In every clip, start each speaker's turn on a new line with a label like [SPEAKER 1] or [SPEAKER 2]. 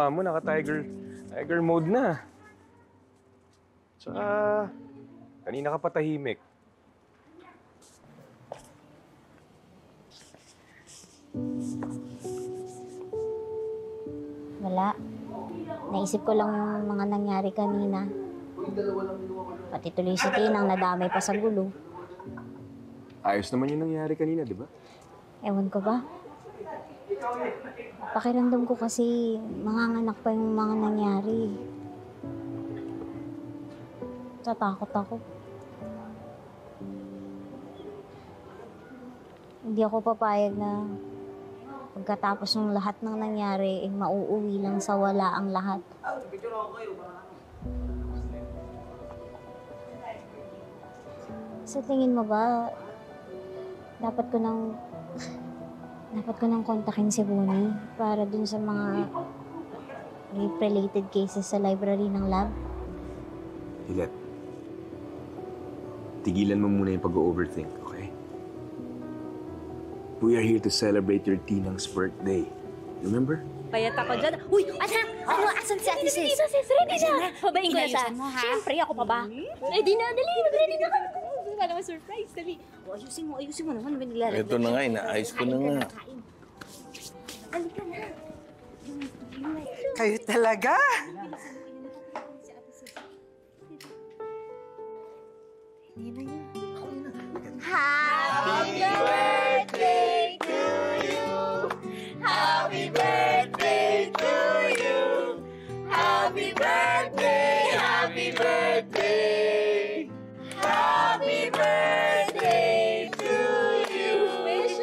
[SPEAKER 1] mukha mo, naka-tiger mode na. Tsaka, kanina ka patahimik.
[SPEAKER 2] Wala. Naisip ko lang yung mga nangyari kanina. Pati tuloy si Tinang nadamay pa sa gulo.
[SPEAKER 1] Ayos naman yung nangyari kanina, di ba?
[SPEAKER 2] Ewan ko ba? Pakiramdam ko kasi manganganak pa yung mga nangyari. Tatakot ako. Hindi ako papayag na pagkatapos ng lahat ng nangyari, mauuwi lang sa wala ang lahat. Sa tingin mo ba, dapat ko nang kontakin si Bonnie para dun sa mga rape-related cases sa library ng lab?
[SPEAKER 1] Hilet, tigilan mo muna yung pag-overthink, okay? We are here to celebrate your Tinang's birthday. Remember?
[SPEAKER 3] Payat ako dyan. Uy, anak! Ano? Asan si Ate Sis? Sis, ready na! Pabayin ko na siya. Siyempre, ako pa ba? Ready na, dali! Ready na! Wala naman surprise, dali. Ayusin mo naman.
[SPEAKER 4] Ito na nga, inaayos ko na nga.
[SPEAKER 3] Halika na.
[SPEAKER 5] Kayo talaga?
[SPEAKER 3] Happy birthday to you! Happy birthday to you! Happy birthday! Happy birthday! Happy birthday to you! Wish!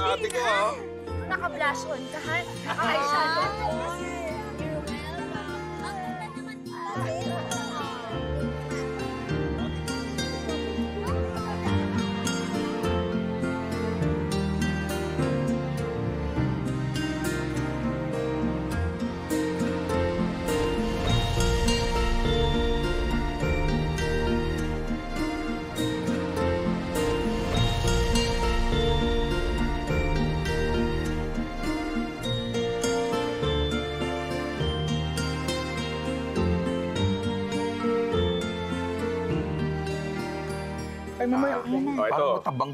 [SPEAKER 4] Ate ko, ha?
[SPEAKER 3] Naka-blush on ka, ha? Naka-eyeshadow.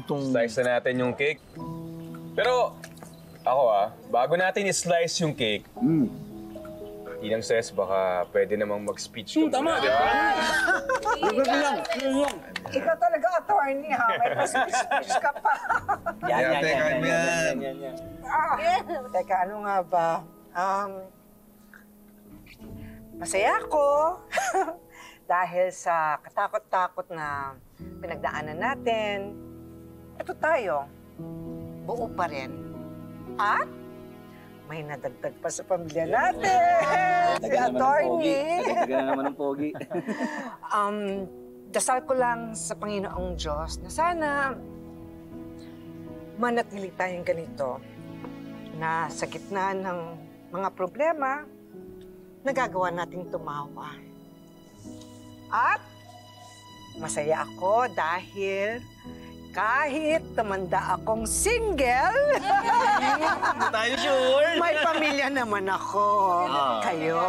[SPEAKER 1] Ito, slice na natin yung cake. Pero, ako bago natin i-slice yung cake, Tinang Ses, baka pwede namang mag-speech ka muna, di ba?
[SPEAKER 5] Ikaw talaga attorney, ha? May pa-speech ka pa.
[SPEAKER 4] Yan.
[SPEAKER 5] Teka, ano nga ba? Masaya ako. Dahil sa katakot-takot na pinagdaanan natin, ito tayo, buo pa rin. At may nadagdag pa sa pamilya natin. Si attorney.
[SPEAKER 6] Taga naman ng pogi.
[SPEAKER 5] Dasal ko lang sa Panginoong Diyos na sana manatili tayong ganito na sa gitna ng mga problema, nagagawa nating tumawa. At masaya ako dahil kahit tumanda akong single,
[SPEAKER 6] Tayo sure.
[SPEAKER 5] may pamilya naman ako. Kayo.